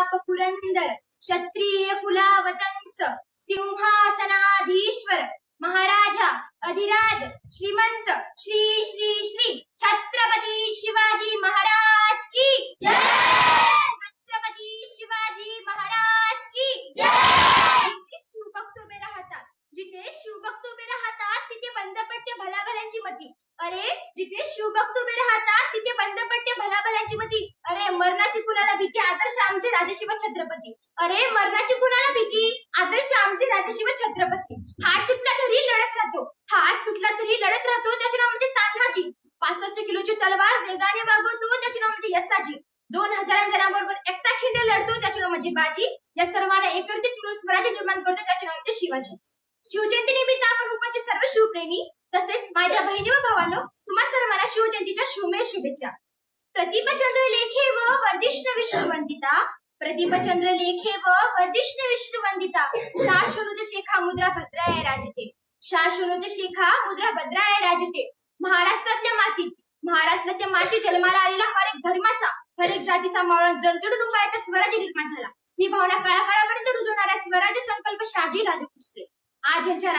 प्रताप पुरंदर क्षत्रिय कुलावतंस सिंहासनाधीश्वर महाराजा अधिराज श्रीमंत श्री श्री श्री छत्रपती शिवाजी महाराज की जय। छत्रपती शिवाजी महाराज की जय। जिथे शिवभक्त उभे राहतात, जिथे शिवभक्त उभे राहतात तिथे बंद पडते भलाभल्यांची मती. अरे जिथे शिवभक्त उभे राहतात तिथे बंद पडते भलाभल्यांची मती. अरे मरणाची कुणाला भीती, आदर्श आमचे राजशिव छत्रपती. अरे मरणाची कुणाला भीती, आदर्श आमचे राजशिव छत्रपती. हात तुटला तरी लढत राहतो, हात तुटला तरी लढत राहतो. त्याचे नाव म्हणजे तान्हाजी. 65 किलोची तलवार वेगाने वागवतो, त्याचे नाव म्हणजे यसाजी. 2000 जणांबरोबर एकटा खिंड लढतो, त्याचे नाव म्हणजे बाजी. या सर्वांना एकत्रित मिळून स्वराज्य निर्माण करतो, त्याचे नाव म्हणजे शिवाजी. शिवजयंती निमित्त आपण उपस्थित सर्व शिवप्रेमी तसेच माझ्या बहिणी व भावांनो, तुम्हा सर्वांना शिवजयंतीच्या शुभेच्छा शुभेच्छा. प्रतिपचंद्र लेखे व वर्धिष्णु विष्णुवंदिता, प्रतिपचंद्र लेखे व वर्धिष्णु विष्णुवंदिता. शाश्वत शेखा मुद्रा भद्राय राजते, शाश्वत शेखा मुद्रा भद्राय राजते. महाराष्ट्रातल्या मातीत जन्माला आलेला हर एक धर्माचा, हर एक जातीचा मावळा जणजडून उभा आहे, स्वराज्य निर्माण झाला. ही भावना काळाकाळापर्यंत रुजवणारा स्वराज्य संकल्प शहाजी राजे भोसले. आज यांच्या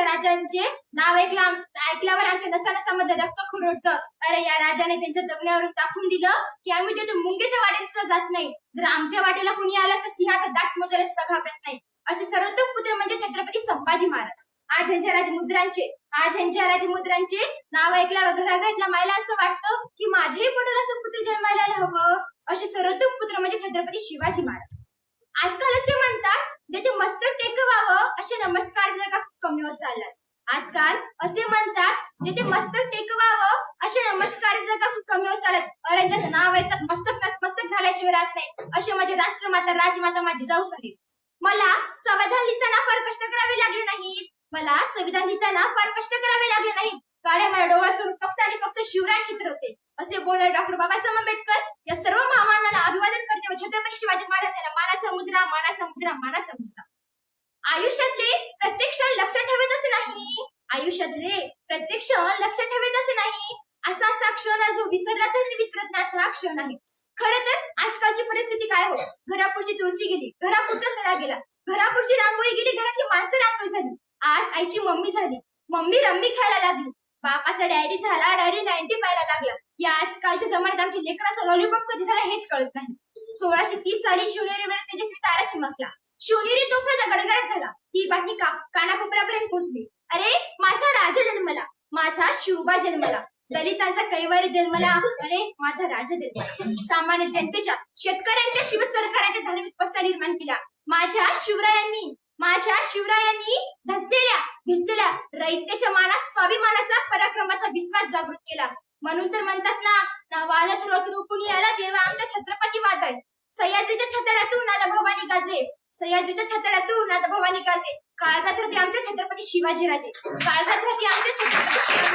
राज्यांचे नाव ऐकल्यावर आमच्या नसानसामध्ये रक्त खुरडतं. अरे या राजाने त्यांच्या जगण्यावरून टाकून दिलं की आम्ही तिथे मुंगेच्या वाटेला सुद्धा जात नाही. जर आमच्या वाटेला कुणी आलं तर सिंहाचा दाट मोजायला सुद्धा घाबरत नाही. असे सर्वोत्तम पुत्र म्हणजे छत्रपती संभाजी महाराज. आज यांच्या राजमुद्रांचे नाव ऐकल्यावर घराघरातल्या मायला असं वाटतं की माझेही पुढे असं पुत्र जन्मायला हवं. असे सर्वोत्तम पुत्र म्हणजे छत्रपती शिवाजी महाराज. आजकाल असे म्हणतात जेथे मस्तक टेकवावं असे नमस्कार जगा कमी होत चाललाय. आजकाल असे म्हणतात जेथे मस्तक टेकवावं असे नमस्कार जगा कमी होत चालत. अरे ज्याचं नाव ऐकतात मस्तक झाल्याशिवाय राहत नाही, असे माझे राष्ट्रमाता राजमाता माझी जाऊ आहे. मला संविधान लिहिताना फार कष्ट करावे लागले नाहीत, मला संविधान लिहिताना फार कष्ट करावे लागले नाहीत. काळ्या माझ्या डोळ्यासमोर फक्त आणि फक्त शिवराय चित्र होते. असे बोलणारे डॉक्टर बाबासाहेब आंबेडकर या सर्व महामानवांना अभिवादन करते व छत्रपती शिवाजी महाराजांना मानाचा मुजरा, मानाचा मुजरा, मानाचा मुजरा. आयुष्यातले प्रत्येक क्षण लक्षात ठेवत असे नाही, आयुष्यातले प्रत्येक क्षण लक्षात ठेवत असे नाही. असा क्षण आहे जो विसरला तरी विसरत नाही, असा हा क्षण आहे. खरं तर आजकालची परिस्थिती काय हो, घरापुढची तुळशी गेली, घरापुढचा सडा गेला, घरापुढची रांगोळी गेली, घरातली माणसं रांगोळी झाली. आज आईची मम्मी झाली, मम्मी रम्मी खायला लागली, बापाचा डॅडी झाला, डॅडी 90 पाहायला लागला. या आजकालच्या जमान्यात आमच्या लेकराचा लॉलीपॉप कधी झाला हेच कळत नाही. 1630 साली शिवनेरीवर तेजस्वी तारा चमकला, शिवनेरी तोफाचा गडगडाट झाला. ही बातमी कानाकोपऱ्यापर्यंत पोहोचली. अरे माझा राजा जन्मला, माझा शिवबा जन्मला, दलितांचा कैवारी जन्मला, अरे माझा राजा जन्मला. सामान्य जनतेच्या, शेतकऱ्यांच्या, शिवसरकारांच्या धार्मिक पस्त्या निर्माण केल्या. माझ्या शिवरायांनी धसलेल्या भिजलेल्या रयतेच्या मानास स्वाभिमानाचा, पराक्रमाचा विश्वास जागृत केला. म्हणून तर म्हणतात ना वादत रोकुनी आला देवा आमच्या छत्रपती वादळ. सह्याद्रीच्या छतड्यातून नाद भवानी गाजे, सह्याद्रीच्या छतड्यातून नाद भवानी गाजे. काळजात राहते आमच्या छत्रपती शिवाजी राजे, काळजात राहते आमच्या छत्रपती शिवाजी.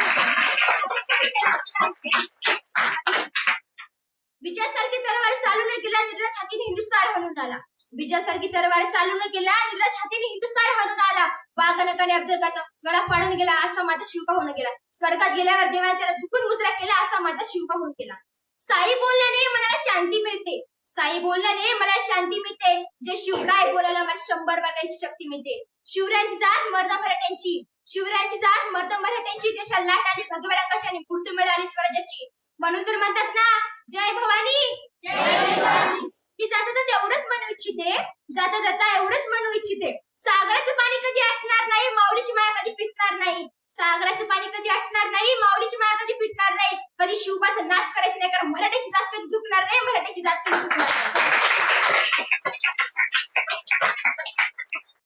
विजयासारखी तलवार चालू न गेला निर्ला छातीने हिंदुस्तान हणून आला, विजयासारखी तलवार चालू न गेला निर्ला छातीने हिंदुस्तान हणून आला. वाघनकाने अफजलखानाचा गळा फाडून गेला असा माझा शिवबा होऊन गेला. स्वर्गात गेल्यावर देवाने त्याला झुकून मुजरा केला असा माझा शिवबा होऊन गेला. साई बोलल्याने मला शांती मिळते, साई बोलल्याने मला शांती मिळते. जे शिवराय बोलायला मला 100 वाघांची शक्ती मिळते. शिवरायांची जात मर्द मराठ्यांची, शिवरायांची जात मर्द मराठ्यांची. देशाला लाट आली भगव्या रंगाची आणि पूर्ती मिळाली स्वराज्याची. म्हणून तर म्हणतात ना जय भवानी, जय भवानी. मी जाता एवढंच म्हणू इच्छिते, जाता एवढंच म्हणू इच्छिते. सागराचं पाणी कधी आटणार नाही, माऊलीची माया कधी फिटणार नाही. सागराचं पाणी कधी आटणार नाही, माऊलीची माया कधी फिटणार नाही. कधी शिवबाचं नाद करायचं नाही, कारण मराठ्याची जात कधी झुकणार नाही, मराठ्याची जात कधी झुकणार नाही.